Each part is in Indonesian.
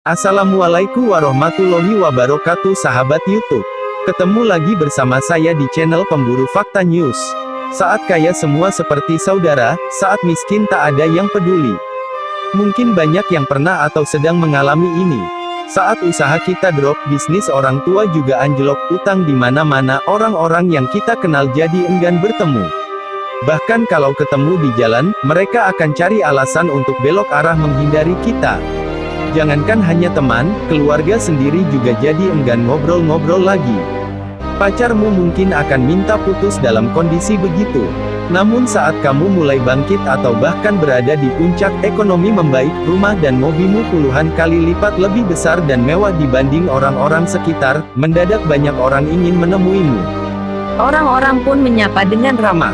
Assalamualaikum warahmatullahi wabarakatuh sahabat YouTube. Ketemu lagi bersama saya di channel Pemburu Fakta News. Saat kaya semua seperti saudara, saat miskin tak ada yang peduli. Mungkin banyak yang pernah atau sedang mengalami ini. Saat usaha kita drop, bisnis orang tua juga anjlok, utang di mana-mana, orang-orang yang kita kenal jadi enggan bertemu. Bahkan kalau ketemu di jalan, mereka akan cari alasan untuk belok arah menghindari kita. Jangankan hanya teman, keluarga sendiri juga jadi enggan ngobrol-ngobrol lagi. Pacarmu mungkin akan minta putus dalam kondisi begitu. Namun saat kamu mulai bangkit atau bahkan berada di puncak ekonomi membaik, rumah dan mobilmu puluhan kali lipat lebih besar dan mewah dibanding orang-orang sekitar, mendadak banyak orang ingin menemuimu. Orang-orang pun menyapa dengan ramah.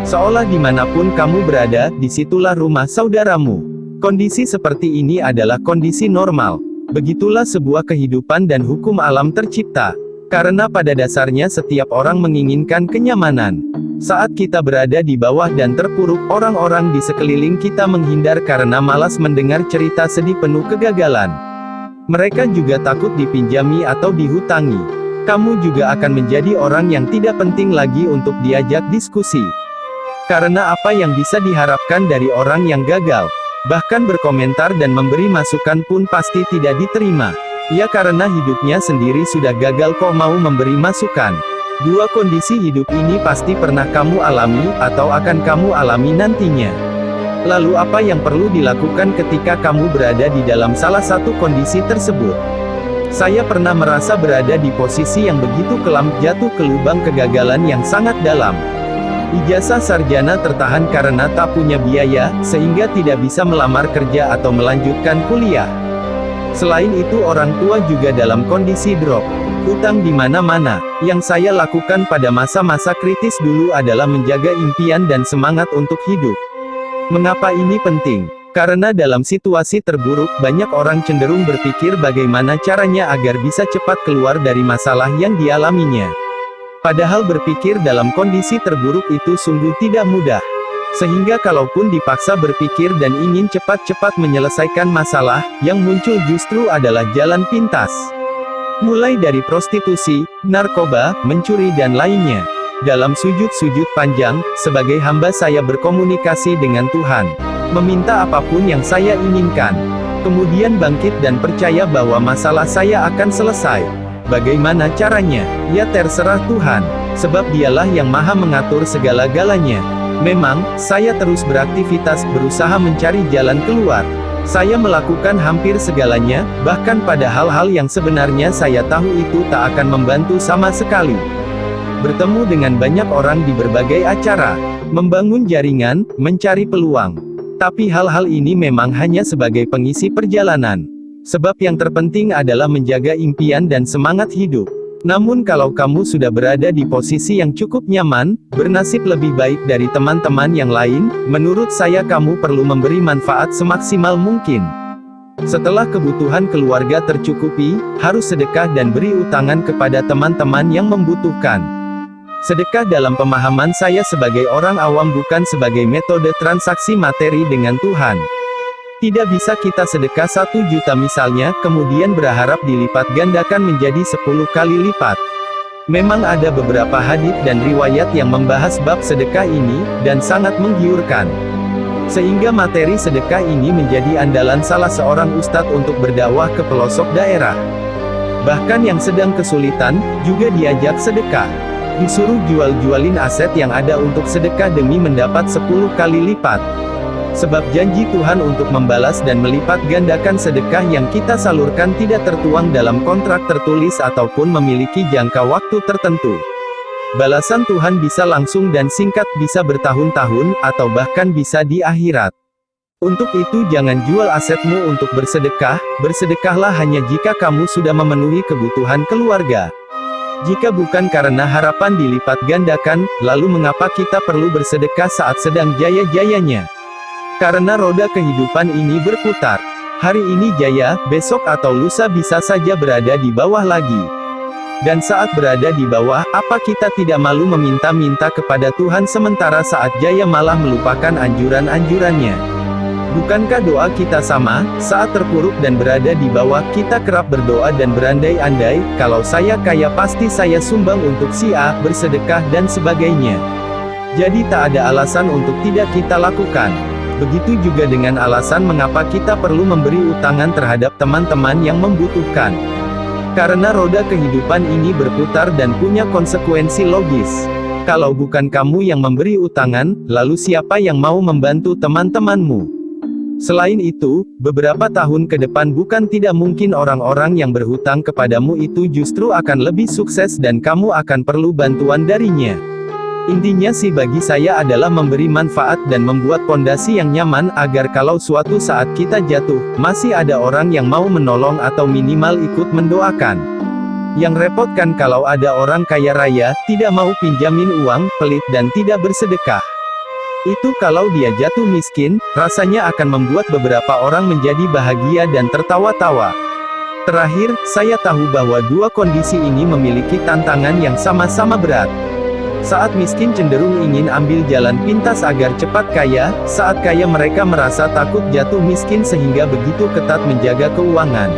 Seolah dimanapun kamu berada, disitulah rumah saudaramu. Kondisi seperti ini adalah kondisi normal. Begitulah sebuah kehidupan dan hukum alam tercipta. Karena pada dasarnya setiap orang menginginkan kenyamanan. Saat kita berada di bawah dan terpuruk, orang-orang di sekeliling kita menghindar karena malas mendengar cerita sedih penuh kegagalan. Mereka juga takut dipinjami atau dihutangi. Kamu juga akan menjadi orang yang tidak penting lagi untuk diajak diskusi. Karena apa yang bisa diharapkan dari orang yang gagal? Bahkan berkomentar dan memberi masukan pun pasti tidak diterima. Ya karena hidupnya sendiri sudah gagal kok mau memberi masukan. Dua kondisi hidup ini pasti pernah kamu alami, atau akan kamu alami nantinya. Lalu apa yang perlu dilakukan ketika kamu berada di dalam salah satu kondisi tersebut? Saya pernah merasa berada di posisi yang begitu kelam, jatuh ke lubang kegagalan yang sangat dalam. Ijazah sarjana tertahan karena tak punya biaya, sehingga tidak bisa melamar kerja atau melanjutkan kuliah. Selain itu orang tua juga dalam kondisi drop. Hutang di mana-mana. Yang saya lakukan pada masa-masa kritis dulu adalah menjaga impian dan semangat untuk hidup. Mengapa ini penting? Karena dalam situasi terburuk, banyak orang cenderung berpikir bagaimana caranya agar bisa cepat keluar dari masalah yang dialaminya. Padahal berpikir dalam kondisi terburuk itu sungguh tidak mudah. Sehingga kalaupun dipaksa berpikir dan ingin cepat-cepat menyelesaikan masalah, yang muncul justru adalah jalan pintas. Mulai dari prostitusi, narkoba, mencuri dan lainnya. Dalam sujud-sujud panjang, sebagai hamba saya berkomunikasi dengan Tuhan. Meminta apapun yang saya inginkan. Kemudian bangkit dan percaya bahwa masalah saya akan selesai. Bagaimana caranya? Ya terserah Tuhan, sebab Dialah yang maha mengatur segala-galanya. Memang, saya terus beraktivitas, berusaha mencari jalan keluar. Saya melakukan hampir segalanya, bahkan pada hal-hal yang sebenarnya saya tahu itu tak akan membantu sama sekali. Bertemu dengan banyak orang di berbagai acara, membangun jaringan, mencari peluang. Tapi hal-hal ini memang hanya sebagai pengisi perjalanan. Sebab yang terpenting adalah menjaga impian dan semangat hidup. Namun kalau kamu sudah berada di posisi yang cukup nyaman, bernasib lebih baik dari teman-teman yang lain, menurut saya kamu perlu memberi manfaat semaksimal mungkin. Setelah kebutuhan keluarga tercukupi, harus sedekah dan beri utangan kepada teman-teman yang membutuhkan. Sedekah dalam pemahaman saya sebagai orang awam bukan sebagai metode transaksi materi dengan Tuhan. Tidak bisa kita sedekah 1 juta misalnya, kemudian berharap dilipat gandakan menjadi 10 kali lipat. Memang ada beberapa hadits dan riwayat yang membahas bab sedekah ini, dan sangat menggiurkan. Sehingga materi sedekah ini menjadi andalan salah seorang ustadz untuk berdakwah ke pelosok daerah. Bahkan yang sedang kesulitan, juga diajak sedekah. Disuruh jual-jualin aset yang ada untuk sedekah demi mendapat 10 kali lipat. Sebab janji Tuhan untuk membalas dan melipat gandakan sedekah yang kita salurkan tidak tertuang dalam kontrak tertulis ataupun memiliki jangka waktu tertentu. Balasan Tuhan bisa langsung dan singkat, bisa bertahun-tahun, atau bahkan bisa di akhirat. Untuk itu jangan jual asetmu untuk bersedekah, bersedekahlah hanya jika kamu sudah memenuhi kebutuhan keluarga. Jika bukan karena harapan dilipat gandakan, lalu mengapa kita perlu bersedekah saat sedang jaya-jayanya? Karena roda kehidupan ini berputar. Hari ini jaya, besok atau lusa bisa saja berada di bawah lagi. Dan saat berada di bawah, apa kita tidak malu meminta-minta kepada Tuhan sementara saat jaya malah melupakan anjuran-anjurannya? Bukankah doa kita sama? Saat terpuruk dan berada di bawah, kita kerap berdoa dan berandai-andai, kalau saya kaya pasti saya sumbang untuk si A, bersedekah dan sebagainya. Jadi tak ada alasan untuk tidak kita lakukan. Begitu juga dengan alasan mengapa kita perlu memberi utangan terhadap teman-teman yang membutuhkan. Karena roda kehidupan ini berputar dan punya konsekuensi logis. Kalau bukan kamu yang memberi utangan, lalu siapa yang mau membantu teman-temanmu? Selain itu, beberapa tahun ke depan bukan tidak mungkin orang-orang yang berhutang kepadamu itu justru akan lebih sukses dan kamu akan perlu bantuan darinya. Intinya sih bagi saya adalah memberi manfaat dan membuat pondasi yang nyaman agar kalau suatu saat kita jatuh, masih ada orang yang mau menolong atau minimal ikut mendoakan. Yang repot kan kalau ada orang kaya raya, tidak mau pinjamin uang, pelit dan tidak bersedekah. Itu kalau dia jatuh miskin, rasanya akan membuat beberapa orang menjadi bahagia dan tertawa-tawa. Terakhir, saya tahu bahwa dua kondisi ini memiliki tantangan yang sama-sama berat. Saat miskin cenderung ingin ambil jalan pintas agar cepat kaya, saat kaya mereka merasa takut jatuh miskin sehingga begitu ketat menjaga keuangan.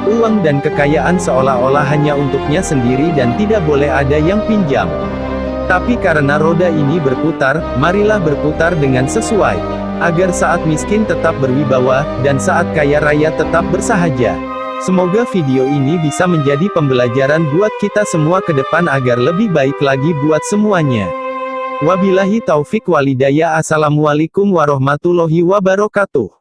Uang dan kekayaan seolah-olah hanya untuknya sendiri dan tidak boleh ada yang pinjam. Tapi karena roda ini berputar, marilah berputar dengan sesuai. Agar saat miskin tetap berwibawa, dan saat kaya raya tetap bersahaja. Semoga video ini bisa menjadi pembelajaran buat kita semua ke depan agar lebih baik lagi buat semuanya. Wabillahi taufik walhidayah. Assalamualaikum warahmatullahi wabarakatuh.